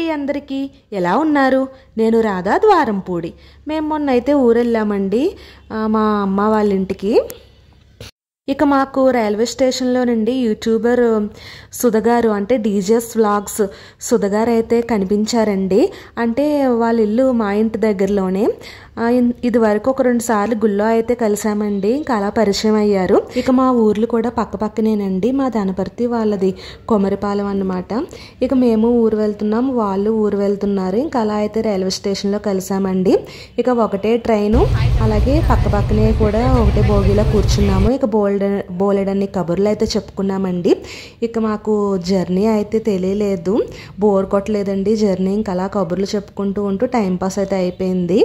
అండి అందరికీ, ఎలా ఉన్నారు? నేను రాధా ద్వారంపూడి. మేము మొన్నైతే ఊరెళ్ళామండి మా అమ్మ వాళ్ళ ఇంటికి. ఇక మాకు రైల్వే స్టేషన్లో నుండి యూట్యూబర్ సుధగారు అంటే డీజెస్ వ్లాగ్స్ సుధగారు అయితే కనిపించారండి. అంటే వాళ్ళ ఇల్లు మా ఇంటి దగ్గరలోనే. ఇది వరకు ఒక 2 సార్లు గుళ్ళో అయితే కలిసామండి. ఇంకా అలా పరిచయం అయ్యారు. ఇక మా ఊర్లు కూడా పక్కపక్కనేనండి. మా ధనపర్తి వాళ్ళది కొమరిపాలెం అన్నమాట. ఇక మేము ఊరు వెళ్తున్నాం, వాళ్ళు ఊరు వెళ్తున్నారు. ఇంకా అలా అయితే రైల్వే స్టేషన్లో కలిసామండి. ఇక ఒకటే ట్రైను, అలాగే పక్కపక్కనే కూడా ఒకటే బోగిలో కూర్చున్నాము. ఇక బోలెడన్ని కబుర్లు అయితే చెప్పుకున్నామండి. ఇక మాకు జర్నీ అయితే తెలియలేదు, బోర్ కొట్టలేదండి జర్నీ. ఇంకా అలా కబుర్లు చెప్పుకుంటూ ఉంటూ టైంపాస్ అయితే అయిపోయింది.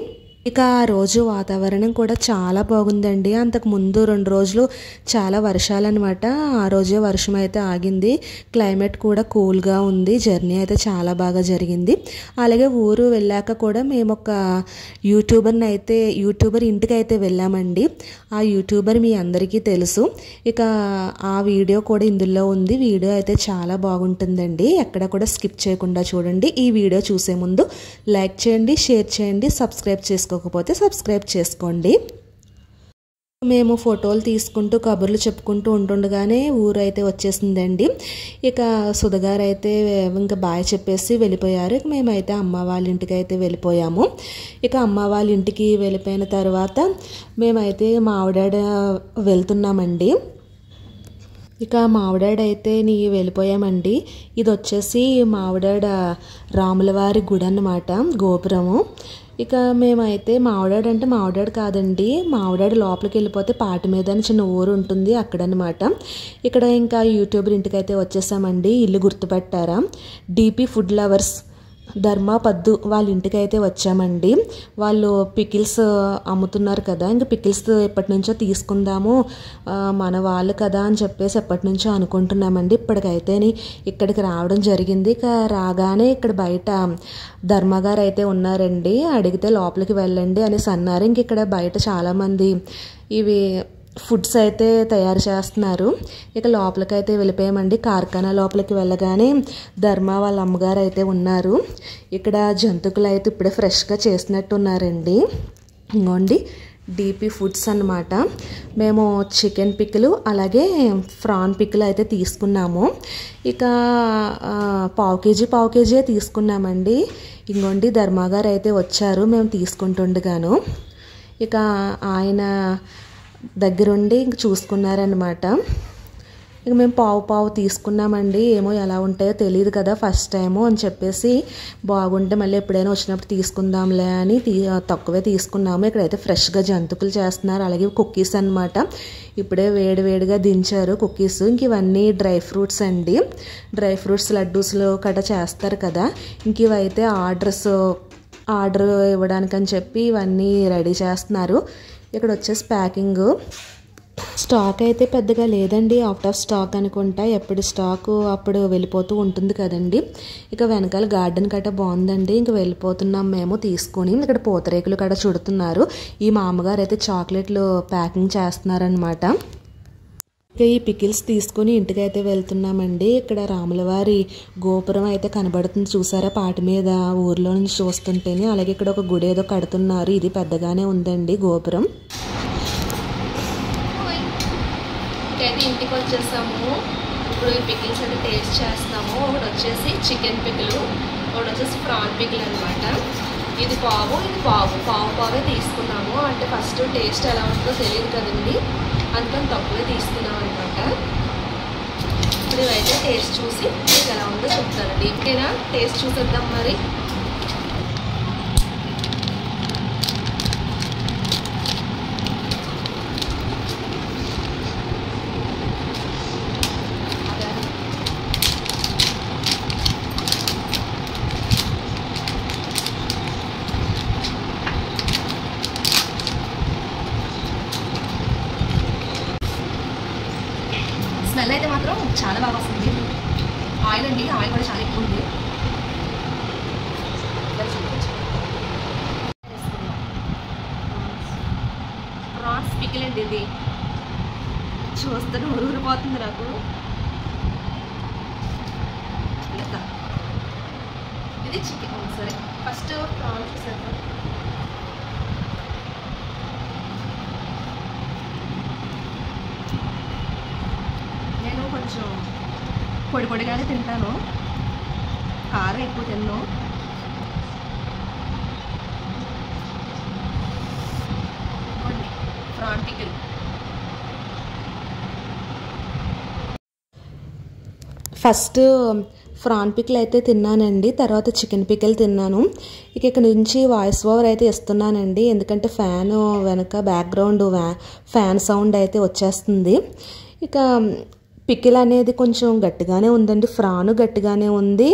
ఇక ఆ రోజు వాతావరణం కూడా చాలా బాగుందండి. అంతకు ముందు 2 రోజులు చాలా వర్షాలన్నమాట. ఆ రోజే వర్షం అయితే ఆగింది. క్లైమేట్ కూడా కూల్గా ఉంది. జర్నీ అయితే చాలా బాగా జరిగింది. అలాగే ఊరు వెళ్ళాక కూడా మేము ఒక యూట్యూబర్ ఇంటికి అయితే వెళ్ళామండి. ఆ యూట్యూబర్ మీ అందరికీ తెలుసు. ఇక ఆ వీడియో కూడా ఇందులో ఉంది. వీడియో అయితే చాలా బాగుంటుందండి. ఎక్కడ కూడా స్కిప్ చేయకుండా చూడండి. ఈ వీడియో చూసే ముందు లైక్ చేయండి, షేర్ చేయండి, సబ్స్క్రైబ్ చేసుకోకపోతే సబ్స్క్రైబ్ చేసుకోండి. మేము ఫోటోలు తీసుకుంటూ కబుర్లు చెప్పుకుంటూ ఉంటుండగానే ఊరైతే వచ్చేసిందండి. ఇక సుధగారు అయితే ఇంకా బాయ్ చెప్పేసి వెళ్ళిపోయారు. ఇక మేమైతే అమ్మ వాళ్ళ ఇంటికి అయితే వెళ్ళిపోయాము. ఇక అమ్మ వాళ్ళ ఇంటికి వెళ్ళిపోయిన తర్వాత మేమైతే మావిడాడ వెళ్తున్నామండి. ఇక మావిడాడ అయితే వెళ్ళిపోయామండి. ఇది వచ్చేసి మావిడాడ రాములవారి గుడి అన్నమాట, గోపురము. ఇక మేమైతే మావిడాడ అంటే మావిడాడ కాదండి, మావిడాడ లోపలికి వెళ్ళిపోతే పాటి మీద అని చిన్న ఊరు ఉంటుంది అక్కడనమాట. ఇక్కడ ఇంకా యూట్యూబర్ ఇంటికి అయితే వచ్చేసామండి. ఇల్లు గుర్తుపట్టారా? డీపీ ఫుడ్ లవర్స్ ధర్మ పద్దు వాళ్ళ ఇంటికి అయితే వచ్చామండి. వాళ్ళు పికిల్స్ అమ్ముతున్నారు కదా, ఇంకా పికిల్స్ ఎప్పటి నుంచో తీసుకుందాము, మన వాళ్ళు కదా అని చెప్పేసి ఎప్పటి నుంచో అనుకుంటున్నామండి. ఇప్పటికైతే ఇక్కడికి రావడం జరిగింది. ఇక రాగానే ఇక్కడ బయట ధర్మగారు అయితే ఉన్నారండి. అడిగితే లోపలికి వెళ్ళండి అనేసి అన్నారు. ఇంక ఇక్కడ బయట చాలామంది ఇవి ఫుడ్స్ అయితే తయారు చేస్తున్నారు. ఇక లోపలికి అయితే వెళ్ళిపోయామండి. కార్ఖానా లోపలికి వెళ్ళగానే ధర్మ వాళ్ళ అమ్మగారు అయితే ఉన్నారు. ఇక్కడ జంతుకులు అయితే ఇప్పుడే ఫ్రెష్గా చేసినట్టు ఉన్నారండి. ఇంకోండి డీపీ ఫుడ్స్ అన్నమాట. మేము చికెన్ పిక్కులు అలాగే ప్రాన్ పిక్కులు అయితే తీసుకున్నాము. ఇక పావు కేజీ తీసుకున్నామండి. ఇంకోండి ధర్మగారు అయితే వచ్చారు మేము తీసుకుంటుండగాను. ఇక ఆయన దగ్గరుండి ఇంక చూసుకున్నారనమాట. ఇక మేము పావు తీసుకున్నామండి. ఏమో ఎలా ఉంటాయో తెలియదు కదా, ఫస్ట్ టైము అని చెప్పేసి బాగుంటే మళ్ళీ ఎప్పుడైనా వచ్చినప్పుడు తీసుకుందాంలే అని తక్కువే తీసుకున్నాము. ఇక్కడైతే ఫ్రెష్గా జంతుకులు చేస్తున్నారు. అలాగే కుక్కీస్ అన్నమాట. ఇప్పుడే వేడివేడిగా దించారు కుక్కీస్. ఇంక ఇవన్నీ డ్రై ఫ్రూట్స్ అండి. డ్రై ఫ్రూట్స్ లడ్డూస్లో కట చేస్తారు కదా, ఇంక ఇవైతే ఆర్డర్ ఇవ్వడానికని చెప్పి ఇవన్నీ రెడీ చేస్తున్నారు. ఇక్కడ వచ్చేసి ప్యాకింగ్ స్టాక్ అయితే పెద్దగా లేదండి, అవుట్ ఆఫ్ స్టాక్ అనుకుంటా. ఎప్పుడు స్టాకు అప్పుడు వెళ్ళిపోతూ ఉంటుంది కదండి. ఇక వెనకాల గార్డెన్ కట్ట బాగుందండి. ఇంక వెళ్ళిపోతున్నాం మేము తీసుకొని. ఇక్కడ పూతరేకులు కట్ట చుడుతున్నారు. ఈ మామగారు అయితే చాక్లెట్లు ప్యాకింగ్ చేస్తున్నారనమాట. ఇక ఈ పికిల్స్ తీసుకుని ఇంటికి అయితే వెళ్తున్నామండి. ఇక్కడ రాములవారి గోపురం అయితే కనబడుతుంది చూసారా పాటి మీద, ఊర్లో నుంచి చూస్తుంటేనే. అలాగే ఇక్కడ ఒక గుడి ఏదో కడుతున్నారు. ఇది పెద్దగానే ఉందండి గోపురం. అయితే ఇంటికి వచ్చేసాము. ఇప్పుడు ఈ పికిల్స్ అయితే టేస్ట్ చేస్తాము. ఒకటి వచ్చేసి చికెన్ పికిలు, ఒకటి వచ్చేసి ప్రాన్ పికిల్ అనమాట. ఇది పావే తీసుకున్నాము. అంటే ఫస్ట్ టేస్ట్ ఎలా ఉంటుందో తెలియదు కదండి, అందుకని తక్కువే తీసుకున్నాం అనమాట. ఇప్పుడు ఇవైతే టేస్ట్ చూసి మీకు ఎలా ఉందో చెప్తానండి. ఇంకేనా టేస్ట్ చూసేద్దాం మరి. స్మెల్ అయితే మాత్రం చాలా బాగా వస్తుంది. ఆయిల్ అండి, ఆయిల్ కూడా చాలా ఎక్కువ ఉంది. ప్రాన్స్ పికిల్ అండి ఇది. చూస్తే ఊరిపోతుంది నాకు. ఇది చికెన్. సరే ఫస్ట్ ప్రాన్స్ చూసేద్దాం. నేను కొంచెం పొడి పొడిగానే తింటాను, కారం ఎక్కువ తిన్ను. PRAN pickle. First PRAN pickle అయితే తిన్నానండి, తర్వాత చికెన్ పికిల్ తిన్నాను. ఇక్కడ నుంచి వాయిస్ ఓవర్ అయితే ఇస్తున్నానండి, ఎందుకంటే ఫ్యాన్ వెనక బ్యాక్గ్రౌండ్ ఫ్యాన్ సౌండ్ అయితే వచ్చేస్తుంది. ఇక పికిల్ అనేది కొంచెం గట్టిగానే ఉందండి, ప్రాన్ గట్టిగానే ఉంది,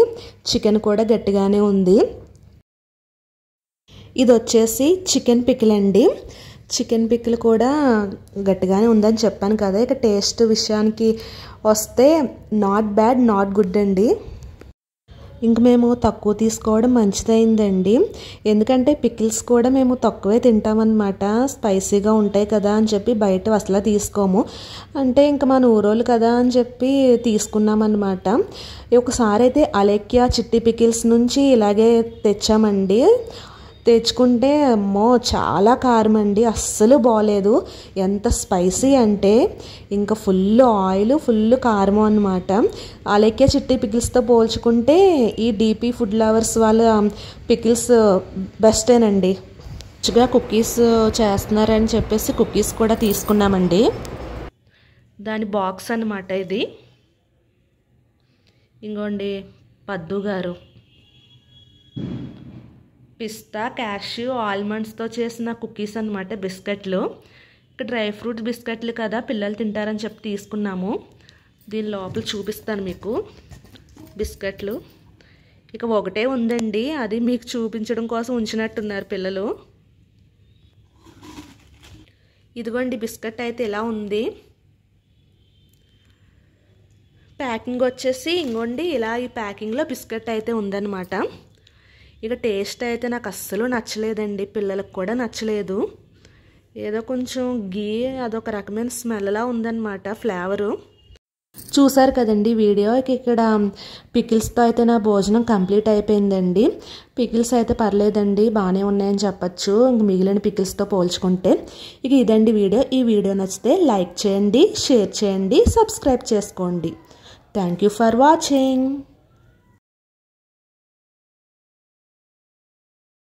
చికెన్ కూడా గట్టిగానే ఉంది. ఇది వచ్చేసి చికెన్ పికిల్ అండి. చికెన్ పికిల్ కూడా గట్టిగానే ఉందని చెప్పాను కదా. ఇక టేస్ట్ విషయానికి వస్తే నాట్ బ్యాడ్, నాట్ గుడ్ అండి. ఇంక మేము తక్కువ తీసుకోవడం మంచిదైందండి, ఎందుకంటే పికిల్స్ కూడా మేము తక్కువే తింటామన్నమాట. స్పైసీగా ఉంటాయి కదా అని చెప్పి బయట అసలు తీసుకోము. అంటే ఇంకా మన ఊరోళ్ళు కదా అని చెప్పి తీసుకున్నామన్నమాట. ఒకసారి అయితే అలేఖ్య చిట్టి పికిల్స్ నుంచి ఇలాగే తెచ్చామండి. తెచ్చుకుంటే అమ్మో చాలా కారం అండి, అస్సలు బాగలేదు. ఎంత స్పైసీ అంటే ఇంకా ఫుల్ ఆయిల్, ఫుల్ కారం అన్నమాట. అలేఖ్య చిట్టి పికిల్స్తో పోల్చుకుంటే ఈ డీపీ ఫుడ్ లవర్స్ వాళ్ళ పికిల్స్ బెస్టేనండి. మంచిగా కుకీస్ చేస్తున్నారని చెప్పేసి కుకీస్ కూడా తీసుకున్నామండి. దాని బాక్స్ అన్నమాట ఇది. ఇంకోండి పద్దు గారు పిస్తా, క్యాష్యూ, ఆల్మండ్స్తో చేసిన కుకీస్ అన్నమాట, బిస్కెట్లు. ఇక్కడ డ్రై ఫ్రూట్స్ బిస్కెట్లు కదా, పిల్లలు తింటారని చెప్పి తీసుకున్నాము. దీని లోపల చూపిస్తాను మీకు బిస్కెట్లు. ఇక ఒకటే ఉందండి, అది మీకు చూపించడం కోసం ఉంచినట్టున్నారు పిల్లలు. ఇదిగోండి బిస్కెట్ అయితే ఇలా ఉంది. ప్యాకింగ్ వచ్చేసి ఇంకోండి ఇలా ఈ ప్యాకింగ్లో బిస్కెట్ అయితే ఉందన్నమాట. ఇక టేస్ట్ అయితే నాకు అస్సలు నచ్చలేదండి, పిల్లలకు కూడా నచ్చలేదు. ఏదో కొంచెం గీ అదొక రకమైన స్మెల్లా ఉందన్నమాట, ఫ్లేవరు. చూసారు కదండి వీడియో. ఇక్కడ పికిల్స్తో అయితే నా భోజనం కంప్లీట్ అయిపోయిందండి. పికిల్స్ అయితే పర్లేదండి, బాగానే ఉన్నాయని చెప్పచ్చు ఇంక మిగిలిన పికిల్స్తో పోల్చుకుంటే. ఇక ఇదండి వీడియో. ఈ వీడియో నచ్చితే లైక్ చేయండి, షేర్ చేయండి, సబ్స్క్రైబ్ చేసుకోండి. Thank you for watching.